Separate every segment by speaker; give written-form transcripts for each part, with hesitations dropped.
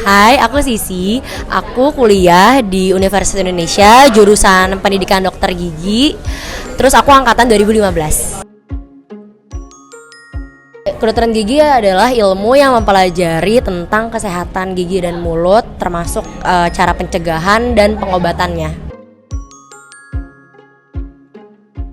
Speaker 1: Hai, aku Sisi. Aku kuliah di Universitas Indonesia, jurusan Pendidikan Dokter Gigi. Terus aku angkatan 2015. Kedokteran gigi adalah ilmu yang mempelajari tentang kesehatan gigi dan mulut, termasuk cara pencegahan dan pengobatannya.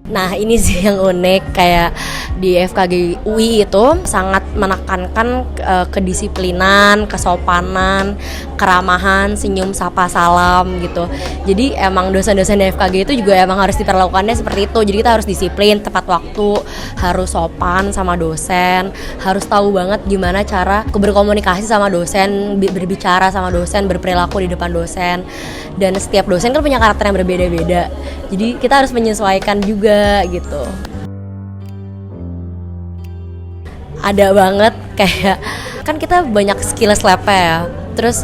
Speaker 1: Nah, ini sih yang unik, kayak di FKG UI itu sangat menekankan kedisiplinan, kesopanan, keramahan, senyum, sapa, salam gitu. Jadi emang dosen-dosen di FKG itu juga emang harus diperlakukannya seperti itu. Jadi kita harus disiplin, tepat waktu, harus sopan sama dosen, harus tahu banget gimana cara berkomunikasi sama dosen, berbicara sama dosen, berperilaku di depan dosen. Dan setiap dosen kan punya karakter yang berbeda-beda. Jadi kita harus menyesuaikan juga gitu. Ada banget, kayak kan kita banyak skill lab ya. Terus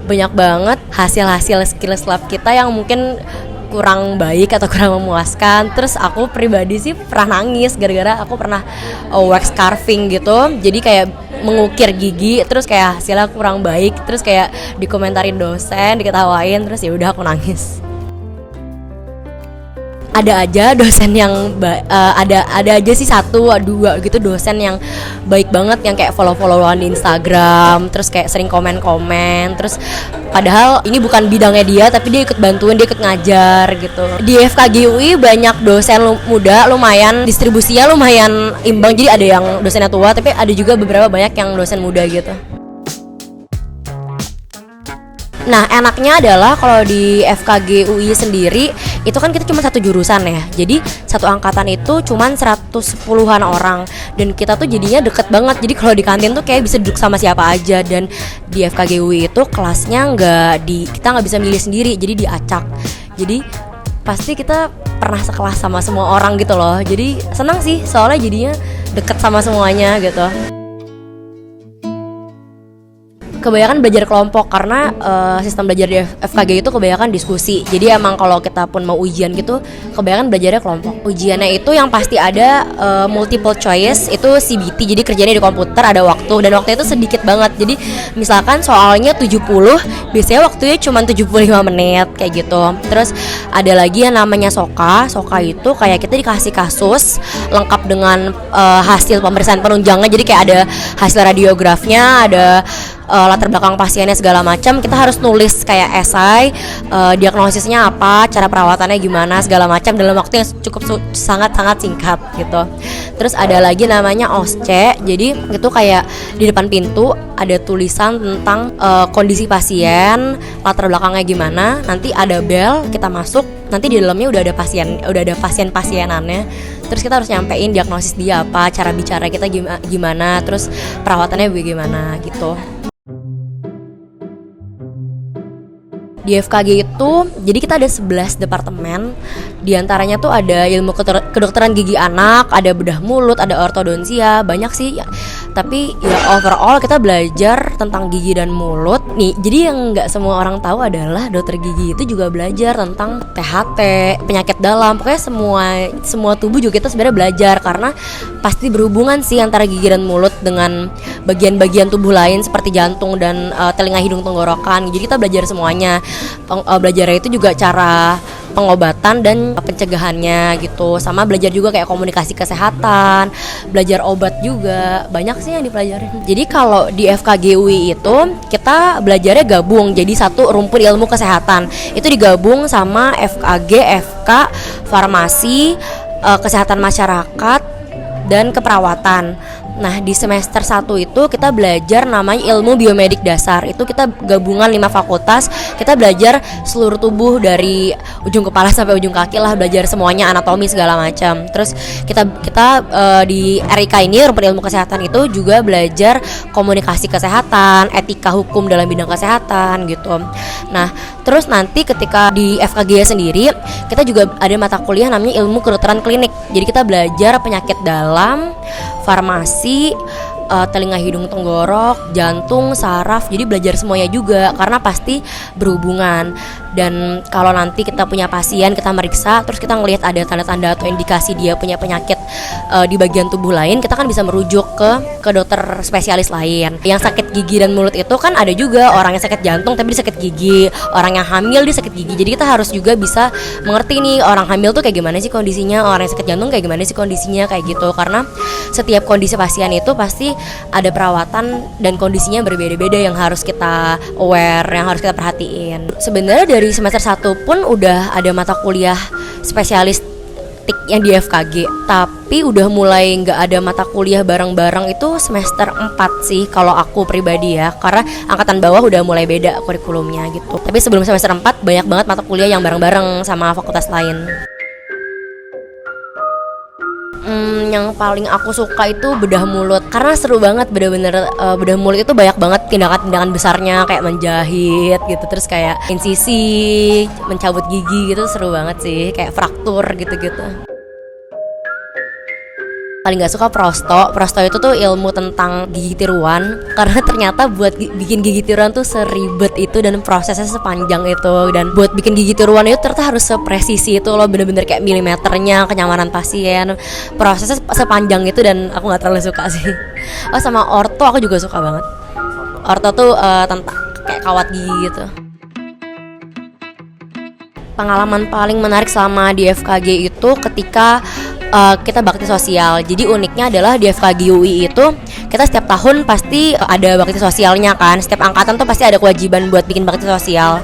Speaker 1: banyak banget hasil-hasil skill lab kita yang mungkin kurang baik atau kurang memuaskan. Terus aku pribadi sih pernah nangis gara-gara aku pernah wax carving gitu. Jadi kayak mengukir gigi, terus kayak hasilnya kurang baik, terus kayak dikomentarin dosen, diketawain, terus ya udah aku nangis. Ada aja dosen yang ada aja sih satu dua gitu dosen yang baik banget, yang kayak follow-followan di Instagram, terus kayak sering komen-komen, terus padahal ini bukan bidangnya dia tapi dia ikut bantuin, dia ikut ngajar gitu. Di FKG UI banyak dosen muda, lumayan distribusinya lumayan imbang, jadi ada yang dosennya tua tapi ada juga beberapa banyak yang dosen muda gitu. Nah, enaknya adalah kalau di FKG UI sendiri itu kan kita cuma satu jurusan ya. Jadi satu angkatan itu cuma 110-an orang dan kita tuh jadinya deket banget. Jadi kalau di kantin tuh kayak bisa duduk sama siapa aja. Dan di FKG UI itu kelasnya kita nggak bisa milih sendiri, jadi diacak. Jadi pasti kita pernah sekelas sama semua orang gitu loh. Jadi senang sih soalnya jadinya deket sama semuanya gitu. Kebanyakan belajar kelompok karena sistem belajar di FKG itu kebanyakan diskusi. Jadi emang kalau kita pun mau ujian gitu, kebanyakan belajarnya kelompok. Ujiannya itu yang pasti ada multiple choice, itu CBT. Jadi kerjanya di komputer, ada waktu dan waktunya itu sedikit banget. Jadi misalkan soalnya 70, biasanya waktunya cuma 75 menit kayak gitu. Terus ada lagi yang namanya SOKA. SOKA itu kayak kita dikasih kasus lengkap dengan hasil pemeriksaan penunjangnya. Jadi kayak ada hasil radiografnya, ada latar belakang pasiennya segala macam. Kita harus nulis kayak esai, diagnosisnya apa, cara perawatannya gimana segala macam dalam waktu yang cukup sangat-sangat singkat gitu. Terus ada lagi namanya OSCE. Jadi itu kayak di depan pintu ada tulisan tentang kondisi pasien, latar belakangnya gimana. Nanti ada bel, kita masuk, nanti di dalamnya udah ada pasien-pasienannya. Terus kita harus nyampein diagnosis dia apa, cara bicara kita gimana, terus perawatannya bagaimana gitu. Di FKG itu, jadi kita ada 11 departemen. Di antaranya tuh ada ilmu kedokteran gigi anak, ada bedah mulut, ada ortodonsia, banyak sih ya. Tapi ya overall kita belajar tentang gigi dan mulut. Nih, jadi yang nggak semua orang tahu adalah dokter gigi itu juga belajar tentang THT, penyakit dalam. Pokoknya semua tubuh juga kita sebenarnya belajar, karena pasti berhubungan sih antara gigi dan mulut dengan bagian-bagian tubuh lain seperti jantung dan telinga, hidung, tenggorokan. Jadi kita belajar semuanya. Belajarnya itu juga cara pengobatan dan pencegahannya gitu, sama belajar juga kayak komunikasi kesehatan, belajar obat juga, banyak sih yang dipelajarin. Jadi kalau di FKG UI itu kita belajarnya gabung, jadi satu rumpun ilmu kesehatan itu digabung sama FKG, FK, farmasi, kesehatan masyarakat, dan keperawatan. Nah, di semester 1 itu kita belajar namanya ilmu biomedik dasar. Itu kita gabungan 5 fakultas. Kita belajar seluruh tubuh dari ujung kepala sampai ujung kaki lah, belajar semuanya, anatomi segala macam. Terus kita di RIK ini, rumpun ilmu kesehatan itu juga belajar komunikasi kesehatan, etika hukum dalam bidang kesehatan gitu. Nah, terus nanti ketika di FKG sendiri, kita juga ada mata kuliah namanya ilmu kedokteran klinik. Jadi kita belajar penyakit dalam, farmasi, telinga, hidung, tenggorok, jantung, saraf. Jadi belajar semuanya juga karena pasti berhubungan. Dan kalau nanti kita punya pasien, kita meriksa, terus kita ngelihat ada tanda-tanda atau indikasi dia punya penyakit di bagian tubuh lain, kita kan bisa merujuk ke dokter spesialis lain. Yang sakit gigi dan mulut itu kan ada juga orang yang sakit jantung tapi dia sakit gigi, orang yang hamil dia sakit gigi. Jadi kita harus juga bisa mengerti nih orang hamil tuh kayak gimana sih kondisinya, orang yang sakit jantung kayak gimana sih kondisinya, kayak gitu. Karena setiap kondisi pasien itu pasti ada perawatan dan kondisinya berbeda-beda yang harus kita aware, yang harus kita perhatiin. Sebenarnya dari semester 1 pun udah ada mata kuliah spesialis yang di FKG, tapi udah mulai nggak ada mata kuliah bareng-bareng itu semester 4 sih kalau aku pribadi ya, karena angkatan bawah udah mulai beda kurikulumnya gitu. Tapi sebelum semester 4 banyak banget mata kuliah yang bareng-bareng sama fakultas lain. Yang paling aku suka itu bedah mulut, karena seru banget, bener-bener bedah mulut itu banyak banget tindakan-tindakan besarnya kayak menjahit gitu, terus kayak insisi, mencabut gigi gitu, seru banget sih, kayak fraktur gitu-gitu. Paling gak suka prosto itu tuh ilmu tentang gigi tiruan, karena ternyata buat bikin gigi tiruan tuh seribet itu dan prosesnya sepanjang itu. Dan buat bikin gigi tiruan itu ternyata harus sepresisi itu loh, bener-bener kayak milimeternya, kenyamanan pasien, prosesnya sepanjang itu, dan aku gak terlalu suka sih. Oh, sama orto aku juga suka banget. Orto tuh tentang kayak kawat gigi gitu. Pengalaman paling menarik selama di FKG itu ketika kita bakti sosial. Jadi uniknya adalah di FKG UI itu kita setiap tahun pasti ada bakti sosialnya kan. Setiap angkatan tuh pasti ada kewajiban buat bikin bakti sosial.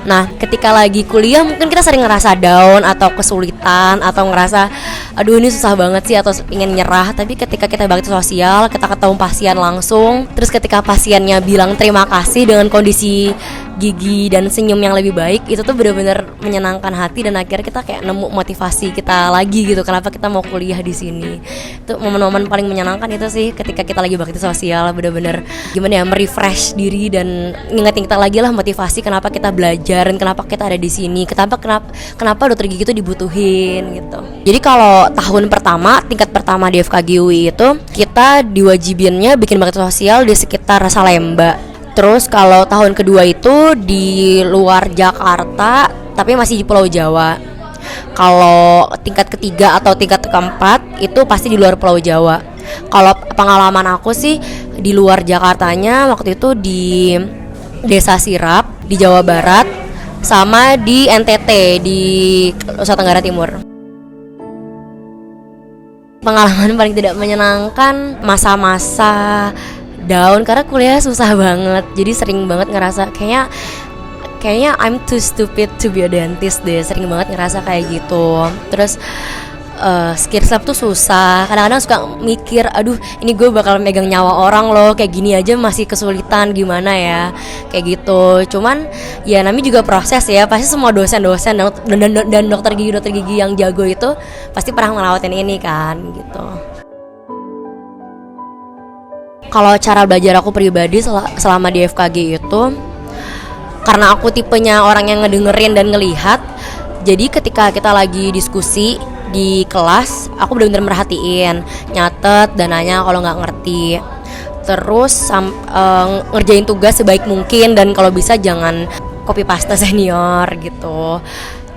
Speaker 1: Nah, ketika lagi kuliah mungkin kita sering ngerasa down atau kesulitan atau ngerasa aduh ini susah banget sih atau ingin nyerah. Tapi ketika kita bakti sosial, kita ketemu pasien langsung, terus ketika pasiennya bilang terima kasih dengan kondisi gigi dan senyum yang lebih baik, itu tuh benar-benar menyenangkan hati, dan akhirnya kita kayak nemu motivasi kita lagi gitu, kenapa kita mau kuliah di sini. Itu momen-momen paling menyenangkan itu sih, ketika kita lagi bakti sosial, benar-benar gimana ya, merefresh diri dan ngingetin kita lagi lah motivasi kenapa kita belajar dan kenapa kita ada di sini, kenapa dokter gigi itu dibutuhin gitu. Jadi kalau tahun pertama, tingkat pertama di FKG UI itu kita diwajibinnya bikin bakti sosial di sekitar Salemba. Terus kalau tahun kedua itu di luar Jakarta, tapi masih di Pulau Jawa. Kalau tingkat ketiga atau tingkat keempat itu pasti di luar Pulau Jawa. Kalau pengalaman aku sih di luar Jakartanya waktu itu di Desa Sirap di Jawa Barat, sama di NTT di Nusa Tenggara Timur. Pengalaman paling tidak menyenangkan masa-masa down karena kuliah susah banget, jadi sering banget ngerasa kayaknya I'm too stupid to be a dentist deh, sering banget ngerasa kayak gitu. Terus skill tuh susah, kadang-kadang suka mikir aduh ini gue bakal megang nyawa orang loh, kayak gini aja masih kesulitan, gimana ya, kayak gitu. Cuman ya namanya juga proses ya, pasti semua dosen-dosen dan dokter gigi yang jago itu pasti pernah ngelawatin ini kan gitu. Kalau cara belajar aku pribadi selama di FKG itu, karena aku tipenya orang yang ngedengerin dan ngelihat, jadi ketika kita lagi diskusi di kelas, aku benar-benar merhatiin, nyatet dan nanya kalau nggak ngerti. Terus ngerjain tugas sebaik mungkin, dan kalau bisa jangan copy paste senior gitu.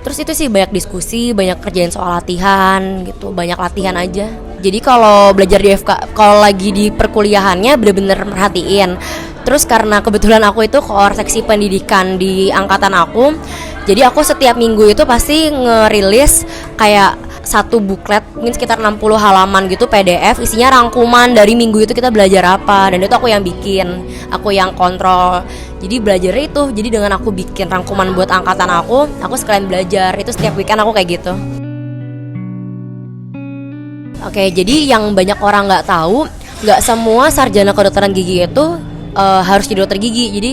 Speaker 1: Terus itu sih banyak diskusi, banyak kerjain soal latihan gitu, banyak latihan aja. Jadi kalau belajar di FK, kalau lagi di perkuliahannya bener-bener merhatiin. Terus karena kebetulan aku itu koor seksi pendidikan di angkatan aku, jadi aku setiap minggu itu pasti ngerilis kayak satu buklet, mungkin sekitar 60 halaman gitu PDF, isinya rangkuman dari minggu itu kita belajar apa, dan itu aku yang bikin, aku yang kontrol. Jadi belajar itu, jadi dengan aku bikin rangkuman buat angkatan aku sekalian belajar, itu setiap weekend aku kayak gitu. Oke, jadi yang banyak orang nggak tahu, nggak semua sarjana kedokteran gigi itu harus jadi dokter gigi. Jadi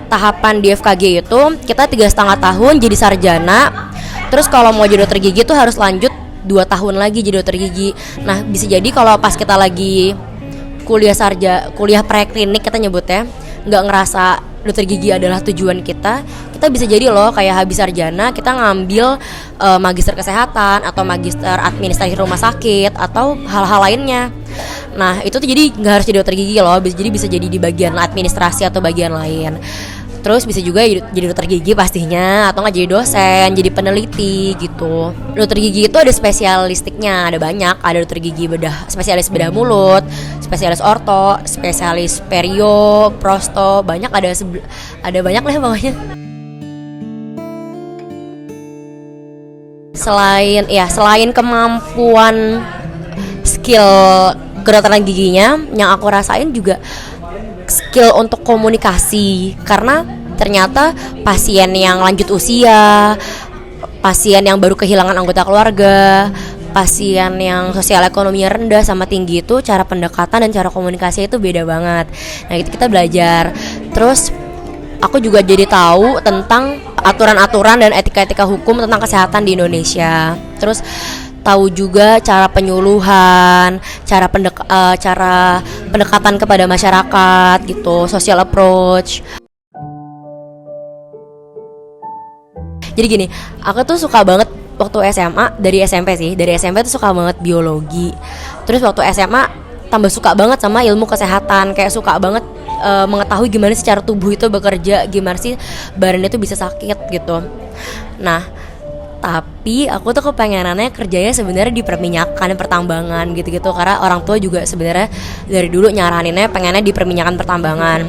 Speaker 1: tahapan di FKG itu kita 3,5 tahun jadi sarjana. Terus kalau mau jadi dokter gigi itu harus lanjut 2 tahun lagi jadi dokter gigi. Nah, bisa jadi kalau pas kita lagi kuliah preklinik kita nyebutnya, nggak ngerasa dokter gigi adalah tujuan kita bisa jadi loh kayak habis sarjana kita ngambil magister kesehatan atau magister administrasi rumah sakit atau hal-hal lainnya. Nah, itu tuh jadi nggak harus jadi dokter gigi loh, jadi bisa jadi di bagian administrasi atau bagian lain. Terus bisa juga jadi dokter gigi pastinya, atau nggak jadi dosen, jadi peneliti gitu. Dokter gigi itu ada spesialistiknya, ada banyak. Ada dokter gigi bedah, spesialis bedah mulut, spesialis orto, spesialis perio, prosto, banyak, ada banyak lah pokoknya. Selain kemampuan skill kedokteran giginya, yang aku rasain juga skill untuk komunikasi, karena ternyata pasien yang lanjut usia, pasien yang baru kehilangan anggota keluarga, pasien yang sosial ekonominya rendah sama tinggi itu cara pendekatan dan cara komunikasi itu beda banget. Nah itu kita belajar. Terus aku juga jadi tahu tentang aturan-aturan dan etika-etika hukum tentang kesehatan di Indonesia. Terus tahu juga cara penyuluhan, cara pendekatan kepada masyarakat gitu, social approach. Jadi gini, aku tuh suka banget waktu SMA, dari SMP tuh suka banget biologi. Terus waktu SMA tambah suka banget sama ilmu kesehatan, kayak suka banget mengetahui gimana sih cara tubuh itu bekerja, gimana sih badan itu bisa sakit gitu. Nah, tapi aku tuh kepengenannya kerjanya sebenarnya di perminyakan, pertambangan gitu-gitu, karena orang tua juga sebenarnya dari dulu nyaraninnya pengennya di perminyakan, pertambangan.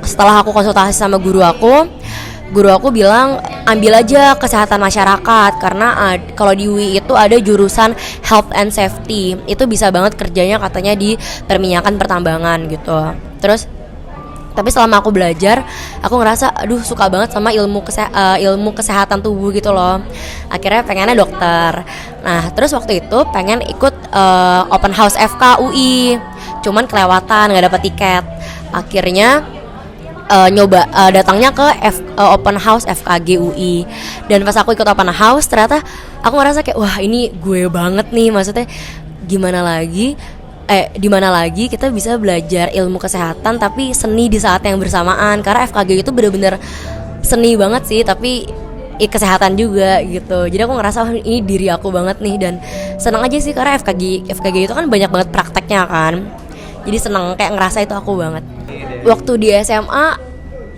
Speaker 1: Setelah aku konsultasi sama guru aku bilang ambil aja kesehatan masyarakat, karena kalau di UI itu ada jurusan health and safety, itu bisa banget kerjanya katanya di perminyakan, pertambangan gitu. Terus tapi selama aku belajar, aku ngerasa suka banget sama ilmu kesehatan tubuh gitu loh. Akhirnya pengennya dokter. Nah terus waktu itu pengen ikut open house FK UI, cuman kelewatan, nggak dapet tiket. Akhirnya datangnya ke open house FKG UI. Dan pas aku ikut open house, ternyata aku ngerasa kayak wah ini gue banget nih. Maksudnya di mana lagi kita bisa belajar ilmu kesehatan tapi seni di saat yang bersamaan, karena FKG itu benar-benar seni banget sih, tapi kesehatan juga gitu. Jadi aku ngerasa ini diri aku banget nih, dan senang aja sih karena FKG itu kan banyak banget prakteknya kan. Jadi senang, kayak ngerasa itu aku banget. Waktu di SMA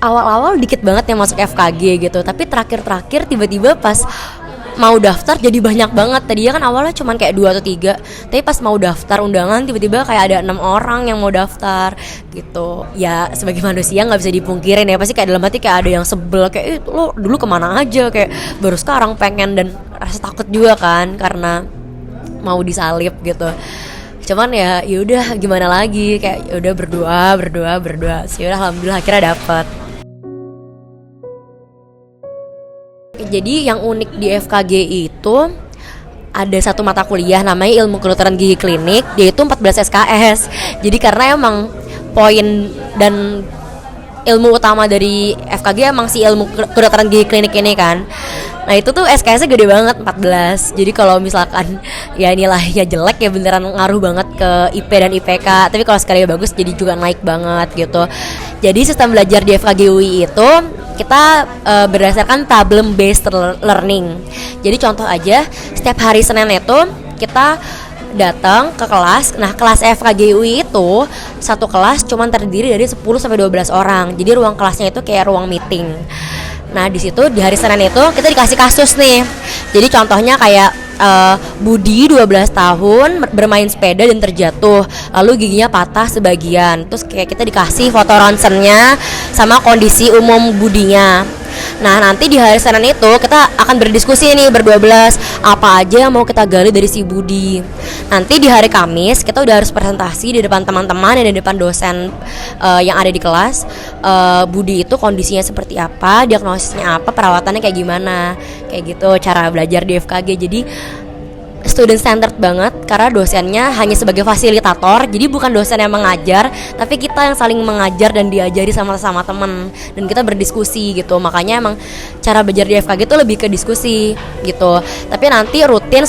Speaker 1: awal-awal dikit banget yang masuk FKG gitu, tapi terakhir tiba-tiba pas mau daftar jadi banyak banget. Tadinya kan awalnya cuma kayak 2 atau 3, tapi pas mau daftar undangan tiba-tiba kayak ada 6 orang yang mau daftar gitu. Ya sebagai manusia nggak bisa dipungkirin ya, pasti kayak dalam hati kayak ada yang sebel, kayak lo dulu kemana aja, kayak baru sekarang pengen, dan rasa takut juga kan karena mau disalip gitu. Cuman ya udah gimana lagi, kayak udah berdoa sih, udah alhamdulillah akhirnya dapet. Jadi yang unik di FKG itu ada satu mata kuliah namanya ilmu kedokteran gigi klinik, dia itu 14 SKS. Jadi karena emang poin dan ilmu utama dari FKG emang si ilmu kedokteran gigi klinik ini kan. Nah itu tuh SKS-nya gede banget, 14. Jadi kalau misalkan ya nilainya jelek ya beneran ngaruh banget ke IP dan IPK. Tapi kalau sekali bagus jadi juga naik banget gitu. Jadi sistem belajar di FKG UI itu kita berdasarkan problem based learning. Jadi contoh aja, setiap hari Senin itu kita datang ke kelas. Nah kelas FKG UI itu satu kelas cuma terdiri dari 10 sampai 12 orang. Jadi ruang kelasnya itu kayak ruang meeting. Nah di situ di hari Senin itu kita dikasih kasus nih. Jadi contohnya kayak Budi 12 tahun bermain sepeda dan terjatuh, lalu giginya patah sebagian. Terus kayak kita dikasih foto ronsennya sama kondisi umum Budinya. Nah nanti di hari Senin itu kita akan berdiskusi nih berdua-belas apa aja yang mau kita gali dari si Budi. Nanti di hari Kamis kita udah harus presentasi di depan teman-teman dan di depan dosen yang ada di kelas. Budi itu kondisinya seperti apa, diagnosisnya apa, perawatannya kayak gimana, kayak gitu cara belajar di FKG. Jadi student centered banget karena dosennya hanya sebagai fasilitator, jadi bukan dosen yang mengajar, tapi kita yang saling mengajar dan diajari sama-sama teman, dan kita berdiskusi gitu. Makanya emang cara belajar di FKG itu lebih ke diskusi gitu. Tapi nanti rutin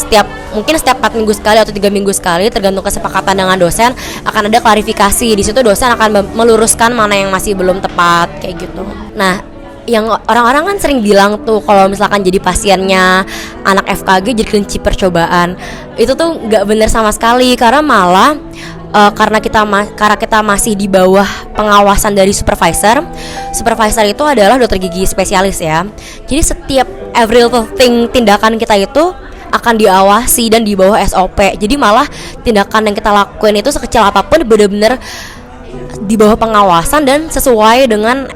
Speaker 1: mungkin setiap 4 minggu sekali atau 3 minggu sekali tergantung kesepakatan dengan dosen akan ada klarifikasi. Di situ dosen akan meluruskan mana yang masih belum tepat kayak gitu. Nah yang orang-orang kan sering bilang tuh kalau misalkan jadi pasiennya anak FKG jadi kelinci percobaan, itu tuh nggak benar sama sekali, karena malah karena kita masih di bawah pengawasan dari supervisor. Supervisor itu adalah dokter gigi spesialis ya. Jadi setiap every little thing tindakan kita itu akan diawasi dan di bawah SOP. Jadi malah tindakan yang kita lakuin itu sekecil apapun benar-benar di bawah pengawasan dan sesuai dengan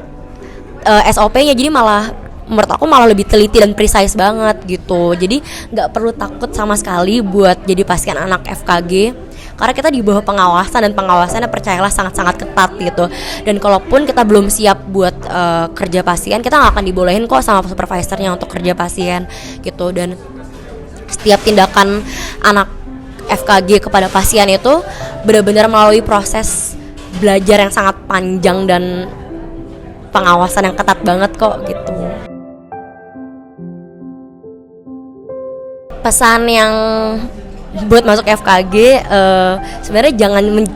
Speaker 1: SOP-nya. Jadi malah menurut aku malah lebih teliti dan precise banget gitu. Jadi nggak perlu takut sama sekali buat jadi pasien anak FKG, karena kita di bawah pengawasan dan pengawasannya percayalah sangat-sangat ketat gitu. Dan kalaupun kita belum siap buat kerja pasien, kita nggak akan dibolehin kok sama supervisornya untuk kerja pasien gitu. Dan setiap tindakan anak FKG kepada pasien itu benar-benar melalui proses belajar yang sangat panjang dan pengawasan yang ketat banget kok gitu. Pesan yang buat masuk FKG, sebenarnya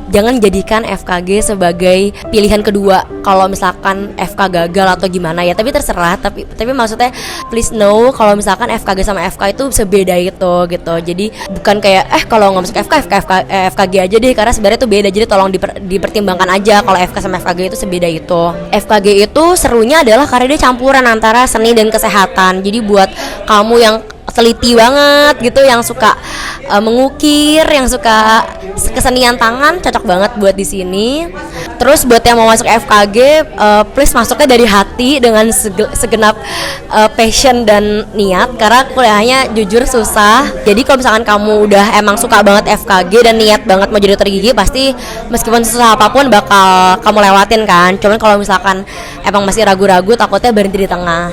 Speaker 1: jangan jadikan FKG sebagai pilihan kedua kalau misalkan FK gagal atau gimana ya. Tapi terserah, tapi maksudnya please know kalau misalkan FKG sama FK itu sebeda itu gitu. Jadi bukan kayak kalau nggak masuk FKG aja deh, karena sebenarnya itu beda. Jadi tolong dipertimbangkan aja kalau FK sama FKG itu sebeda itu. FKG itu serunya adalah karena dia campuran antara seni dan kesehatan. Jadi buat kamu yang teliti banget gitu, yang suka mengukir, yang suka kesenian tangan, cocok banget buat di sini. Terus buat yang mau masuk FKG, please masuknya dari hati dengan segenap passion dan niat, karena kuliahnya jujur susah. Jadi kalau misalkan kamu udah emang suka banget FKG dan niat banget mau jadi dokter gigi, pasti meskipun susah apapun bakal kamu lewatin kan. Cuman kalau misalkan emang masih ragu-ragu, takutnya berhenti di tengah.